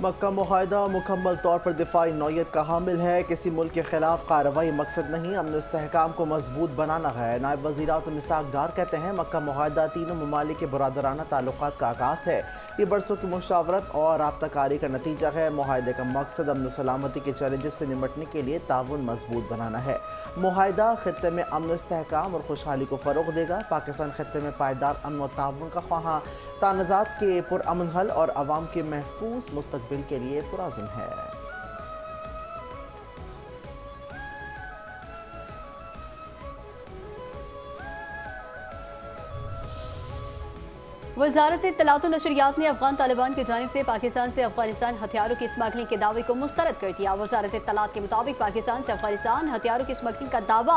मक्का मुआहदा मुकम्मल तौर पर दिफाई नौयत का हामिल है। किसी मुल्क के खिलाफ कार्रवाई मकसद नहीं, अमन इस्तेहकाम को मजबूत बनाना है। नायब वज़ीर आज़म इसहाक डार कहते हैं मक्का मुआहदा तीनों ममालिक के बरादराना ताल्लुकात का आगाज़ है। ये बरसों की मुशावरत और राब्ताकारी का नतीजा है। मुआहदे का मकसद अमन सलामती के चैलेंजेस से निपटने के लिए ताउन मजबूत बनाना है। मुआहदा खित्ते में अमन इस्तेहकाम और खुशहाली को फ़रोग़ देगा। पाकिस्तान खित्ते में पायदार अमन और ताउन का ख्वाहां, तनाज़ात के पुरअमन हल और अवाम के महफूज मुस्तक़बिल के लिए पुरअज़्म है। वज़ारत इत्तलात व नशरियात ने अफगान तालिबान की जानिब से पाकिस्तान से अफगानिस्तान हथियारों की स्मगलिंग के दावे को मुस्तरद कर दिया। वज़ारत इत्तलात के मुताबिक पाकिस्तान से अफगानिस्तान हथियारों की स्मगलिंग का दावा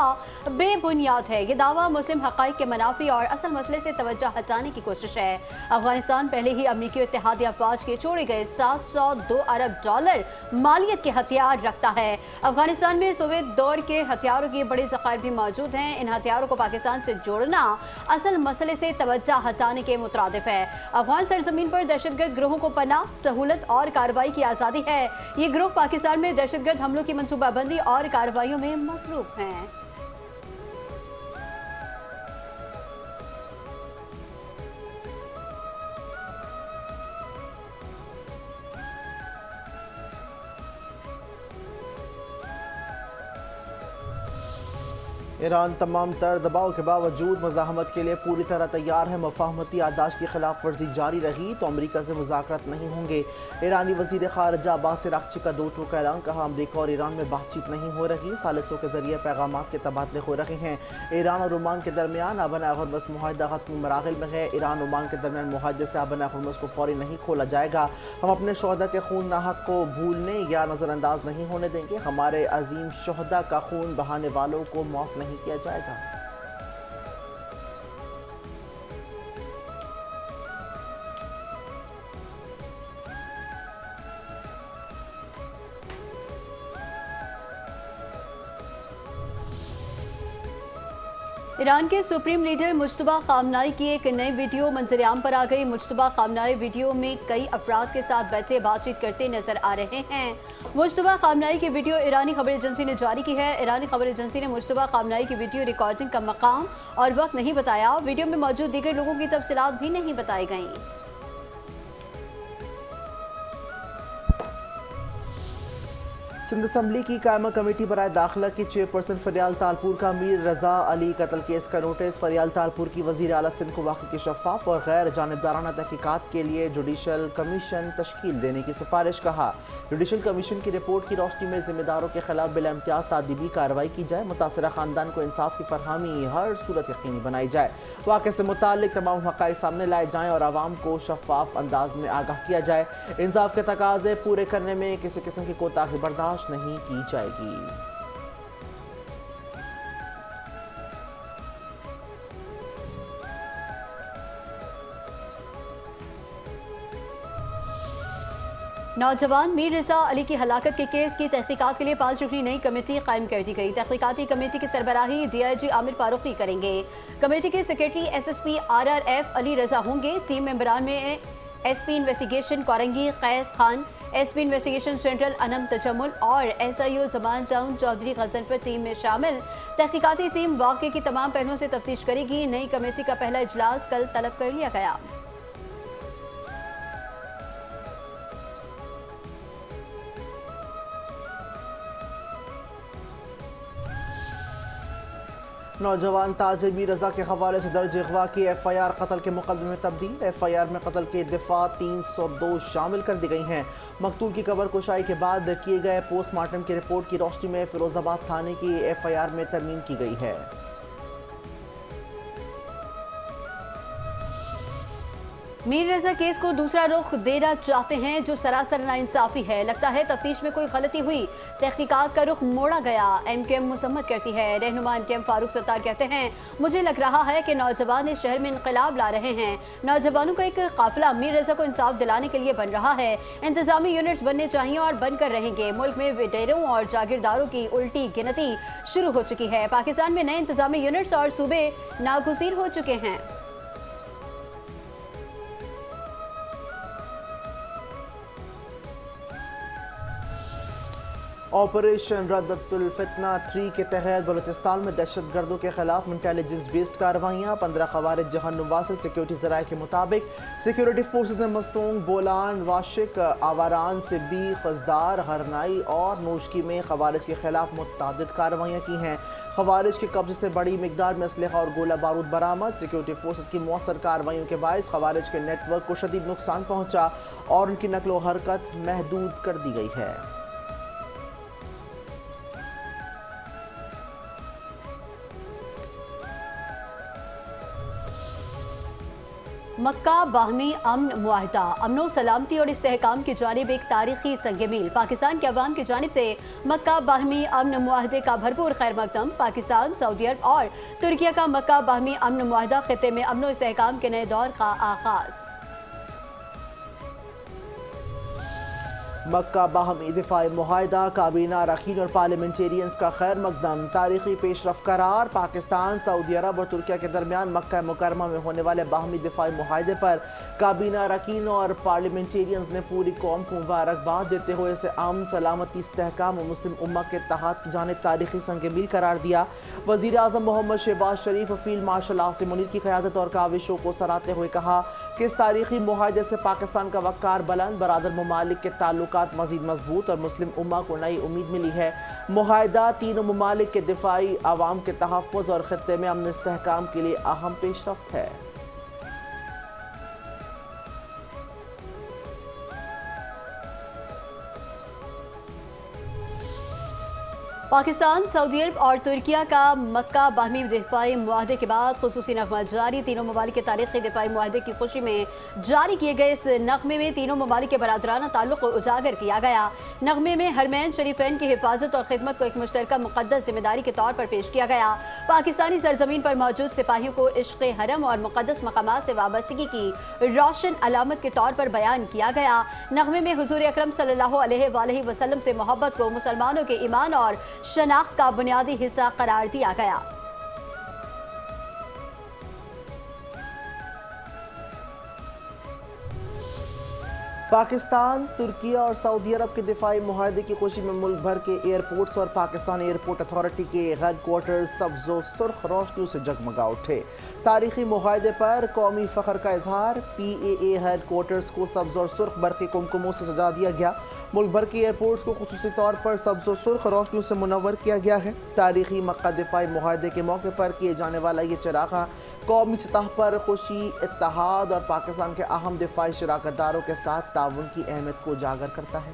बेबुनियाद है। ये दावा मुस्लिम हक़ाइक़ के मनाफी और असल मसले से तवज्जो हटाने की कोशिश है। अफगानिस्तान पहले ही अमरीकी इत्तेहादी अफवाज के छोड़े गए $702 अरब मालियत के हथियार रखता है। अफगानिस्तान में सोवियत दौर के हथियारों के बड़े ज़खायर भी मौजूद हैं। इन हथियारों को पाकिस्तान से जोड़ना असल मसले से तवज्जो हटाने के मुताबिक है। अफगान सरजमीन पर दहशतगर्द गिरोहों को पनाह, सहूलत और कार्रवाई की आज़ादी है। ये गिरोह पाकिस्तान में दहशतगर्द हमलों की मंसूबाबंदी और कार्रवाइयों में मसरूफ हैं। ईरान तमाम तर दबाव के बावजूद मज़ाहमत के लिए पूरी तरह तैयार है। मफाहमती आदाश की खिलाफ वर्जी जारी रही तो अमरीका से मुज़ाकरात नहीं होंगे। ईरानी वज़ीर ख़ारिजा अब्बास अराग़ची का 2 टूक ऐलान, कहा अमरीका और ईरान में बातचीत नहीं हो रही, सालिसों के जरिए पैगामात के तबादले हो रहे हैं। ईरान और ओमान के दरमियान आबना हुर्मुज़ मुआहदा ख़त्मी मराहिल में है। ईरान ओमान के दरमियान मुआहदे से आबना हुर्मुज़ को फौरी नहीं खोला जाएगा। हम अपने शोहदा के खून नाहक को भूलने या नज़रअंदाज नहीं होने देंगे। हमारे अजीम शोहदा का खून बहाने वालों को माफ़ नहीं किया जाएगा। ईरान के सुप्रीम लीडर मुज्तबा खामनाई की एक नई वीडियो मंजरेआम पर आ गई। मुज्तबा खामनाई वीडियो में कई अफराद के साथ बैठे बातचीत करते नजर आ रहे हैं। मुज्तबा खामनाई की वीडियो ईरानी खबर एजेंसी ने जारी की है। ईरानी खबर एजेंसी ने मुज्तबा खामनाई की वीडियो रिकॉर्डिंग का मकाम और वक्त नहीं बताया। वीडियो में मौजूद दीगर लोगों की तफसीलात भी नहीं बताई गई। सिंध असम्बली की कायमा कमेटी बराए दाखिला की चेयरपर्सन फरियाल तालपुर का मीर रजा अली कत्ल केस का नोटिस। फरियाल तालपुर की वज़ीर आला सिंध को वाक़ई की शफ़ाफ और गैर जानिबदाराना तहकीकात के लिए जुडिशल कमीशन तश्कील देने की सिफारिश। कहा जुडिशल कमीशन की रिपोर्ट की रोशनी में जिम्मेदारों के खिलाफ बिला इम्तियाज़ तादीबी कार्रवाई की जाए। मुतासरा ख़ानदान को इंसाफ की फरहमी हर सूरत यकीनी बनाई जाए। वाक़े से मुताल्लिक़ तमाम हक़ाइक़ सामने लाए जाएँ और आवाम को शफ़ाफ अंदाज में आगाह किया जाए। इंसाफ के तकाज़े पूरे करने में किसी किस्म की कोताही बर्दाश्त नहीं की जाएगी। नौजवान मीर रजा अली की हलाकत के केस की तहकीकात के लिए 5 रुकनी नई कमेटी कायम कर दी गई। तहकीकाती कमेटी की सरबराही DIG आमिर फारूकी करेंगे। कमेटी के secretary SSP RRF Ali Raza होंगे। टीम मेंबरान में SP investigation Korangi Qais Khan, SP investigation central Anam Tajammul और SIO Zaman town Chaudhry Ghazanfar team में शामिल। तहकीकाती टीम वाक़े की तमाम पहलुओं से तफ्तीश करेगी। नई कमेटी का पहला इजलास कल तलब कर लिया गया। नौजवान ताजिर मीर रजा के हवाले से दर्ज अगवा की FIR कत्ल के मुकदमे में तब्दील। FIR में कत्ल के दिफा 302 शामिल कर दी गई हैं। मकतूल की कबर कुशाई के बाद किए गए पोस्टमार्टम की रिपोर्ट की रोशनी में फिरोजाबाद थाने की FIR में तरमीम की गई है। मीर रजा केस को दूसरा रुख देना चाहते हैं जो सरासर नाइंसाफी है। लगता है तफ्तीश में कोई गलती हुई, तहकीकात का रुख मोड़ा गया। MKM मुसम्मत करती है। रहनुमा MKM फारूक सत्तार कहते हैं मुझे लग रहा है कि नौजवान इस शहर में इनकलाब ला रहे हैं। नौजवानों का एक काफिला मीर रजा को इंसाफ दिलाने के लिए बन रहा है। इंतजामी यूनिट्स बनने चाहिए और बनकर रहेंगे। मुल्क में विडेरों और जागीरदारों की उल्टी गिनती शुरू हो चुकी है। पाकिस्तान में नए इंतजामी यूनिट्स और सूबे नागुज़ीर हो चुके हैं। ऑपरेशन रद्दुल फितना 3 के तहत बलूचिस्तान में दहशत गर्दों के खिलाफ इंटेलिजेंस बेस्ड कार्रवाइयाँ। 15 खवारिज जहन्नुम वासिल। सिक्योरिटी जराये के मुताबिक सिक्योरिटी फोर्सेज ने मस्तूंग, बोलान, वाशिक, आवारान, सिब्बी, खजदार, हरनाई और नोशकी में खवारिज के खिलाफ मुतअद्दिद कार्रवाइयाँ की हैं। खवारिज के कब्जे से बड़ी मिकदार में असलहा और गोला बारूद बरामद। सिक्योरिटी फोर्सेज की मौसर कार्रवाइयों के बायस खवारिज के नेटवर्क को शदीद नुकसान पहुँचा और उनकी नकलो हरकत महदूद कर दी गई है। मक्का बाहमी अमन मुआहदा, अमनो सलामती और इस्तेहकाम की जानिब एक तारीखी संगमील। पाकिस्तान के अवाम की जानिब से मक्का बाहमी अमन मुआहदे का भरपूर खैर मकदम। पाकिस्तान, सऊदी अरब और तुर्किया का मक्का बाहमी अमन मुआहदा खित्ते में अमनो इस्तेहकाम के नए दौर का आगाज। मक्का बाहमी दिफाई मुआहदा, काबीना अरकान और पार्लियामेंटेरियंस का खैर मकदम। तारीखी पेशरफ करार। पाकिस्तान, सऊदी अरब और तुर्किया के दरमियान मक्का मुकरमा में होने वाले बाहमी दिफाई मुआहदे पर काबीना अरकान और पार्लियामेंटेरियंस ने पूरी कौम को मुबारकबाद देते हुए इसे अमन, सलामती, इस्तेहकाम और मुस्लिम उम्मा के इत्तेहाद की जानिब तारीखी संगमील करार दिया। वज़ीर आज़म मोहम्मद शहबाज शरीफ फील्ड मार्शल आसिम मुनीर की क़यादत और काविशों को सराहते हुए कहा कि इस तारीखी मुआहदे से पाकिस्तान का वक़ार बुलंद, बरादर ममालिक के ताल्लुकात मज़ीद मजबूत और मुस्लिम उम्मा को नई उम्मीद मिली है। मुआहदा तीनों ममालिक के दिफाई, आवाम के तहफ़्फ़ुज़ और ख़ित्ते में अमन इस्तेहकाम के लिए अहम पेशरफ्त है। पाकिस्तान, सऊदी अरब और तुर्किया का मक्का बाहमी दिफाई मुआहदे के बाद खुसूसी नगमा जारी। तीनों ममालिक के तारीखी दिफाई मुआहदे की खुशी में जारी किए गए इस नगमे में तीनों ममालिक के बरादराना ताल्लुक को उजागर किया गया। नगमे में हरमैन शरीफैन की हिफाजत और खिदमत को एक मुश्तरका मुक़द्दस जिम्मेदारी के तौर पर पेश किया गया। पाकिस्तानी सरजमीन पर मौजूद सिपाहियों को इश्क़ हरम और मुक़द्दस मकामात से वाबस्तगी की रोशन अलामत के तौर पर बयान किया गया। नगमे में हुज़ूर अकरम सल्लल्लाहु अलैहि वसल्लम से मोहब्बत को मुसलमानों के ईमान और शनाख्त का बुनियादी हिस्सा करार दिया गया। पाकिस्तान, तुर्किया और सऊदी अरब के दिफाई मुआहदे की खुशी में मुल्क भर के एयरपोर्ट्स और पाकिस्तान एयरपोर्ट अथॉरिटी के हेडक्वार्टर्स सब्ज़ो सुर्ख रोशनियों से जगमगा उठे। तारीखी मुआहदे पर कौमी फ़ख्र का इजहार। PAA हेडक्वार्टर्स को सब्ज़ और सुर्ख बरक़ी कुमकुमों से सजा दिया गया। मुल्क भर के एयरपोर्ट्स को खुसूसी तौर पर सब्ज़ और सुर्ख रोशनियों से मुनव्वर किया गया है। तारीखी मक्का दिफाई मुआहदे के मौके पर किए जाने वाला ये चरागा कौमी सतह पर खुशी, इत्तेहाद और पाकिस्तान के अहम दिफाई शराकतदारों के साथ ताउन की अहमियत को उजागर करता है।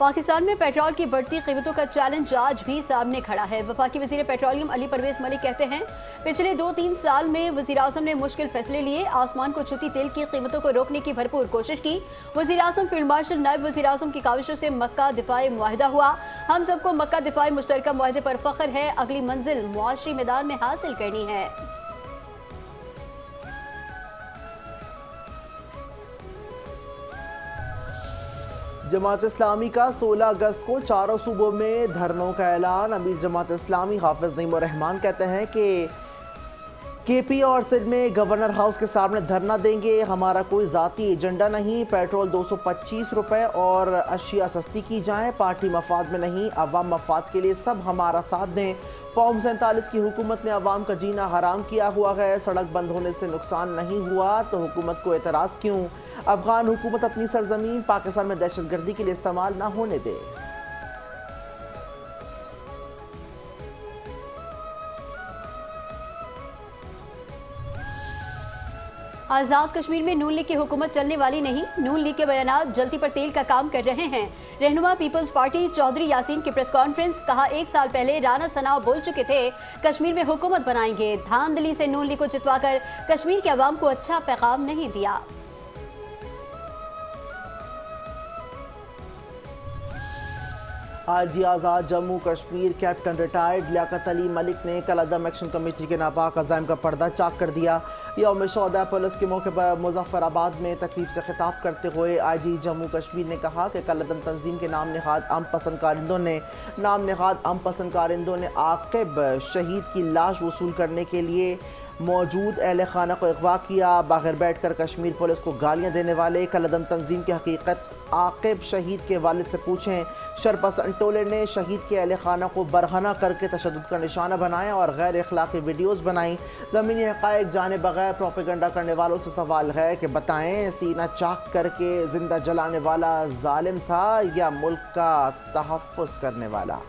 पाकिस्तान में पेट्रोल की बढ़ती कीमतों का चैलेंज आज भी सामने खड़ा है। वफाकी वज़ीर पेट्रोलियम अली परवेज मलिक कहते हैं, पिछले 2-3 साल में वज़ीर आज़म ने मुश्किल फैसले लिए, आसमान को छूती तेल की कीमतों को रोकने की भरपूर कोशिश की। वज़ीर आज़म, फील्ड मार्शल, नायब वज़ीर आज़म की काविशों से मक्का दिफाई मुआहदा हुआ। हम सबको मक्का दिफाई मुश्तरका मुआहदे पर फख्र है। अगली मंजिल मुआशी मैदान में हासिल करनी है। जमात इस्लामी का 16 अगस्त को चारों सूबों में धरनों का ऐलान। अमीर जमात इस्लामी हाफिज नईम उर रहमान कहते हैं कि KP और सिंध में गवर्नर हाउस के सामने धरना देंगे। हमारा कोई ज़ाती एजेंडा नहीं। पेट्रोल 225 रुपये और अशिया सस्ती की जाएँ। पार्टी मफाद में नहीं, अवाम मफाद के लिए सब हमारा साथ दें। फॉर्म 47 की हुकूमत ने अवाम का जीना हराम किया हुआ है। सड़क बंद होने से नुकसान नहीं हुआ तो हुकूमत को एतराज़ क्यों? अफगान हुकूमत अपनी सरजमीन पाकिस्तान में दहशतगर्दी के लिए इस्तेमाल ना होने दे। आज़ाद कश्मीर में नून लीग की हुकूमत चलने वाली नहीं। नून लीग के बयानात जलती पर तेल का काम कर रहे हैं। रहनुमा पीपल्स पार्टी चौधरी यासीन की प्रेस कॉन्फ्रेंस। कहा, 1 साल पहले राना सनाव बोल चुके थे कश्मीर में हुकूमत बनाएंगे। धांधली से नून लीग को जितवाकर कश्मीर के अवाम को अच्छा पैगाम नहीं दिया। आजी आज़ाद जम्मू कश्मीर कैप्टन रिटायर्ड लियाकत अली मलिक ने कल अदम एक्शन कमेटी के नापाक अज़ाइम का पर्दा चाक कर दिया। यौम शोहदा पुलिस के मौके पर मुजफ्फराबाद में तकरीब से खिताब करते हुए आईजी जम्मू कश्मीर ने कहा कि कल अदम तंजीम के नाम नहाद अम पसंद कारिंदों ने आकिब शहीद की लाश वसूल करने के लिए मौजूद अहल खाना को अगवा किया। बाहर बैठकर कश्मीर पुलिस को गालियां देने वाले कलदम तंजीम की हकीकत आकिब शहीद के वालिद से पूछें। शरपसंद टोले ने शहीद के अहल खाना को बरहना करके तशद्दुद का निशाना बनाया और गैर अखलाकी वीडियोज़ बनाई। ज़मीनी हक़ाइक़ जाने बगैर प्रोपेगेंडा करने वालों से सवाल है कि बताएं, सीना चाक करके जिंदा जलाने वाला जालिम था या मुल्क का तहफ़्फ़ुज़ करने वाला।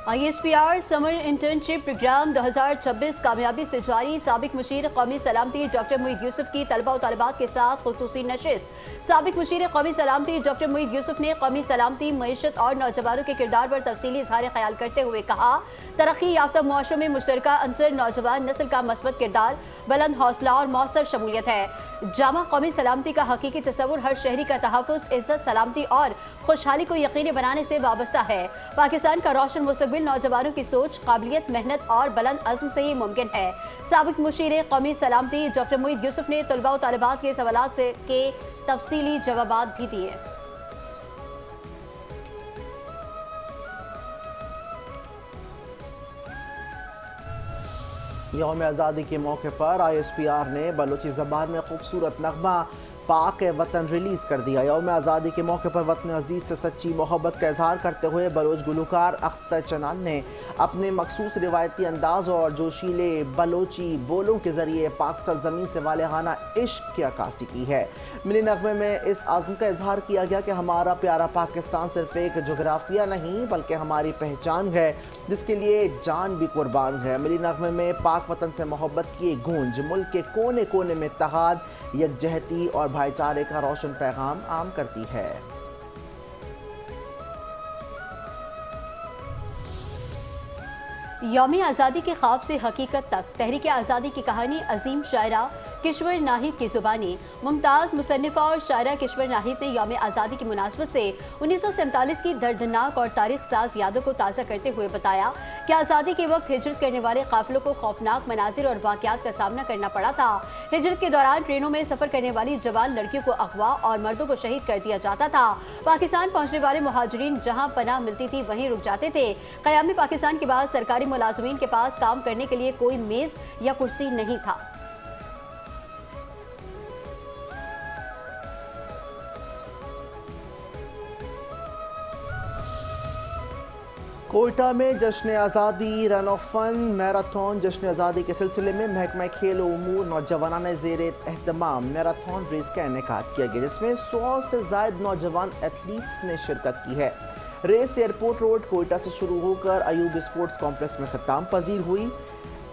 ISPR समर इंटर्नशिप प्रोग्राम 2026 कामयाबी से जारी। साबिक मुशीर कौमी सलामती डॉक्टर मुईद यूसुफ की तलबा और तलबात के साथ खुसूसी नशिस्त। साबिक मुशीर कौमी सलामती डॉक्टर मुईद यूसुफ ने कौमी सलामती, मईशत और नौजवानों के किरदार पर तफसीली इजहार ख्याल करते हुए कहा, तरक्की याफ्ता मुआशरों में मुश्तरका अंसर नौजवान नस्ल का मस्बत किरदार, बुलंद हौसला और मौसर शमूलियत है। जामा कौमी सलामती का हकीकी तस्वुर हर शहरी का तहफ़्फ़ुज़, इज्जत, सलामती और खुशहाली को यकीनी बनाने से वाबस्ता है। पाकिस्तान का रोशन मुस्तकबिल नौजवानों की सोच, काबिलियत, मेहनत और बुलंद अज़्म से ही मुमकिन है। साबिक मुशीर कौमी सलामती डॉक्टर मुईद यूसुफ ने तलबा और तालिबात के सवालात के तफसीली जवाबात भी दिए। यौम आज़ादी के मौके पर ISPR ने बलोची ज़बान में खूबसूरत नगमा पाक वतन रिलीज़ कर दिया। यौम आज़ादी के मौके पर वतन अजीज़ से सच्ची मोहब्बत का इजहार करते हुए बलोच गुलकार अख्तर चनान ने अपने मखसूस रिवायती अंदाज और जोशीले बलोची बोलों के ज़रिए पाक सरजमीन से वालेहाना इश्क की अक्कासी की है। मिनी नगमे में इस आज़म का इजहार किया गया कि हमारा प्यारा पाकिस्तान सिर्फ एक जोग्राफिया नहीं बल्कि हमारी पहचान है, जिसके लिए जान भी कुर्बान है। मिनी नगमे में पाक वतन से मोहब्बत की गूंज मुल्क के कोने कोने में इत्तेहाद, यकजहती और भाईचारे का रोशन पैगाम आम करती है। यौम आज़ादी के ख्वाब से हकीकत तक तहरीक आज़ादी की कहानी अजीम शायरा किश्वर नाहिद की ज़ुबानी। मुमताज़ मुसन्निफ़ा और शायरा किश्वर नाहिद ने यौम आज़ादी की मुनासबत से 1947 की दर्दनाक और तारीख साज यादों को ताज़ा करते हुए बताया कि आज़ादी के वक्त हिजरत करने वाले काफिलों को खौफनाक मनाजिर और वाक़यात का सामना करना पड़ा था। हिजरत के दौरान ट्रेनों में सफ़र करने वाली जवान लड़कियों को अगवा और मर्दों को शहीद कर दिया जाता था। पाकिस्तान पहुँचने वाले मुहाजिरीन जहाँ पनाह मिलती थी वहीं रुक जाते थे। क़यामी पाकिस्तान के बाद सरकारी मुलाज़मीन के पास काम करने के लिए कोई मेज़ या कुर्सी नहीं था। कोयटा में जश्न आज़ादी रन ऑफ फन मैराथन। जश्न आज़ादी के सिलसिले में महकमा खेल उमूर नौजवान ज़ेर एहतमाम मैराथन रेस का इनेकाद किया गया, जिसमें 100 से ज़ायद नौजवान एथलीट्स ने शिरकत की है। रेस एयरपोर्ट रोड कोयटा से शुरू होकर अयूब स्पोर्ट्स कॉम्प्लेक्स में ख़त्म पजीर हुई,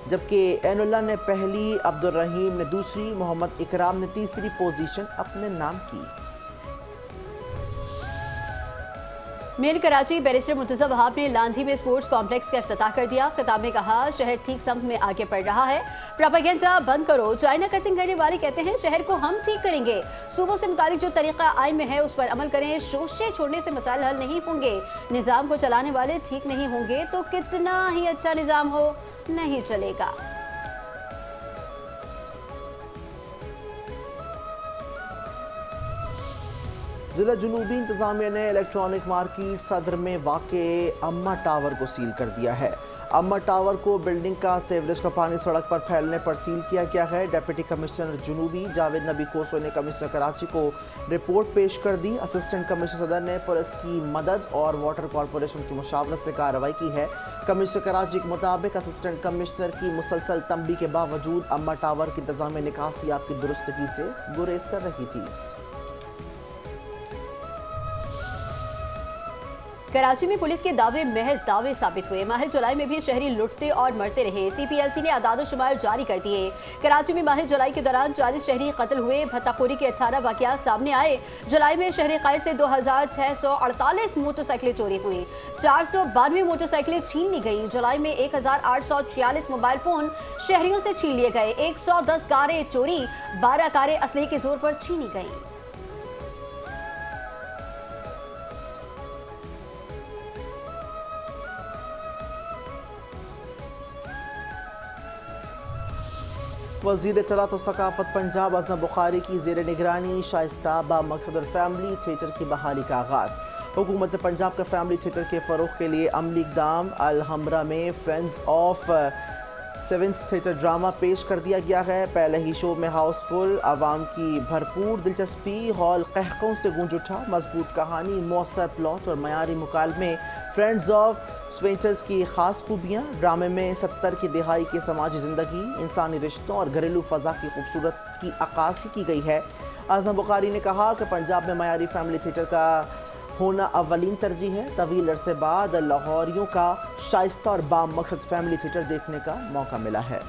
जबकि एनुल्ला ने पहली, अब्दुल रहीम ने दूसरी, मोहम्मद इकराम ने तीसरी पोजीशन अपने नाम की। मेयर कराची बैरिस्टर मुर्तज़ा वहाब ने लांझी में स्पोर्ट्स कॉम्प्लेक्स का इफ्तिताह कर दिया। खिताब में कहा, शहर ठीक समत में आगे बढ़ रहा है, प्रोपेगेंडा बंद करो। चाइना कचिंग करने वाले कहते हैं शहर को हम ठीक करेंगे। सूबों से मुतालिक जो तरीका आइन में है उस पर अमल करें। शोशे छोड़ने से मसाइल हल नहीं होंगे। निज़ाम को चलाने वाले ठीक नहीं होंगे तो कितना ही अच्छा निज़ाम हो, नहीं चलेगा। जिला जुनूबी इंतजामिया ने इलेक्ट्रॉनिक मार्केट सदर में वाक़े अम्मा टावर को सील कर दिया है। अम्मा टावर को बिल्डिंग का सीवरेज का पानी सड़क पर फैलने पर सील किया गया है। डिप्टी कमिश्नर जुनूबी जावेद नबी कोसो ने कमिश्नर कराची को रिपोर्ट पेश कर दी। असिस्टेंट कमिश्नर सदर ने पुलिस की मदद और वाटर कॉरपोरेशन की मुशावरत से कार्रवाई की है। कमिश्नर कराची के मुताबिक असिस्टेंट कमिश्नर की मुसलसल तंबी के बावजूद अम्मा टावर की इंतजामिया निकासियात की दुरुस्तगी से गुरेज कर रही थी। कराची में पुलिस के दावे महज दावे साबित हुए। माह जुलाई में भी शहरी लुटते और मरते रहे। CPLC ने आदाद शुमार जारी कर दिए। कराची में माह जुलाई के दौरान 40 शहरी कत्ल हुए। भत्ताखोरी के 18 वाकयात सामने आए। जुलाई में शहरी कैद से 2648 मोटरसाइकिलें चोरी हुई। 492 मोटरसाइकिलें छीन ली गई। जुलाई में 1846 मोबाइल फोन शहरियों से छीन लिए गए। 110 कारें चोरी, 12 कारें असलहे के जोर पर छीनी गई। वज़ीर इत्तलात और सकाफत पंजाब अज़म बुखारी की ज़ेर निगरानी शाइस्ता बा मकसद और फैमिली थिएटर की बहाली का आगाज़। हुकूमत पंजाब का फैमिली थिएटर के फ़रोग़ के लिए अमली इक़दाम। अल-हमरा में friends of seventh theatre drama पेश कर दिया गया है। पहले ही शो में हाउसफुल, आवाम की भरपूर दिलचस्पी, हॉल कहकों से गूंज उठा। मजबूत कहानी, मौसर प्लॉट और मयारी मुकालमे फ्रेंड्स ऑफ स्वेंटर्स की खास खूबियाँ। ड्रामे में 70 की दिहाई के समाजी ज़िंदगी, इंसानी रिश्तों और घरेलू फ़ज़ा की खूबसूरत की अक्कासी की गई है। आज़म बुखारी ने कहा कि पंजाब में मयारी फैमिली थिएटर का होना अव्वलीन तरजीह है। तवील अरसे बाद लाहौरियों का शाइस्ता और बाम मकसद फैमिली थिएटर देखने का मौका मिला है।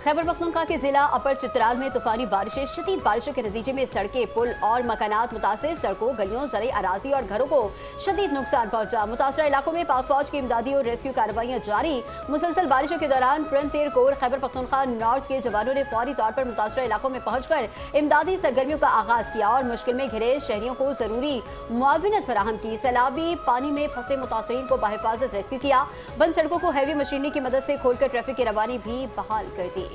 खैबर पख्तूनख्वा के जिला अपर चित्राल में तूफानी बारिशें, शदीद बारिशों के नतीजे में सड़कें, पुल और मकानात मुतासिर। सड़कों, गलियों, ज़रई अराजी और घरों को शदीद नुकसान पहुंचा। मुतासरा इलाकों में पाक फौज की इमदादी और रेस्क्यू कार्रवाइयां जारी। मुसलसल बारिशों के दौरान frontier core Khyber Pakhtunkhwa north के जवानों ने फौरी तौर पर मुतासरा इलाकों में पहुंचकर इमदादी सरगर्मियों का आगाज किया और मुश्किल में घिरे शहरियों को जरूरी मुआविनत फराहम की। सैलाबी पानी में फंसे मुतासरीन को बाहिफाजत रेस्क्यू किया। बंद सड़कों को हैवी मशीनरी की मदद से खोलकर ट्रैफिक की रवानी भी बहाल कर दी।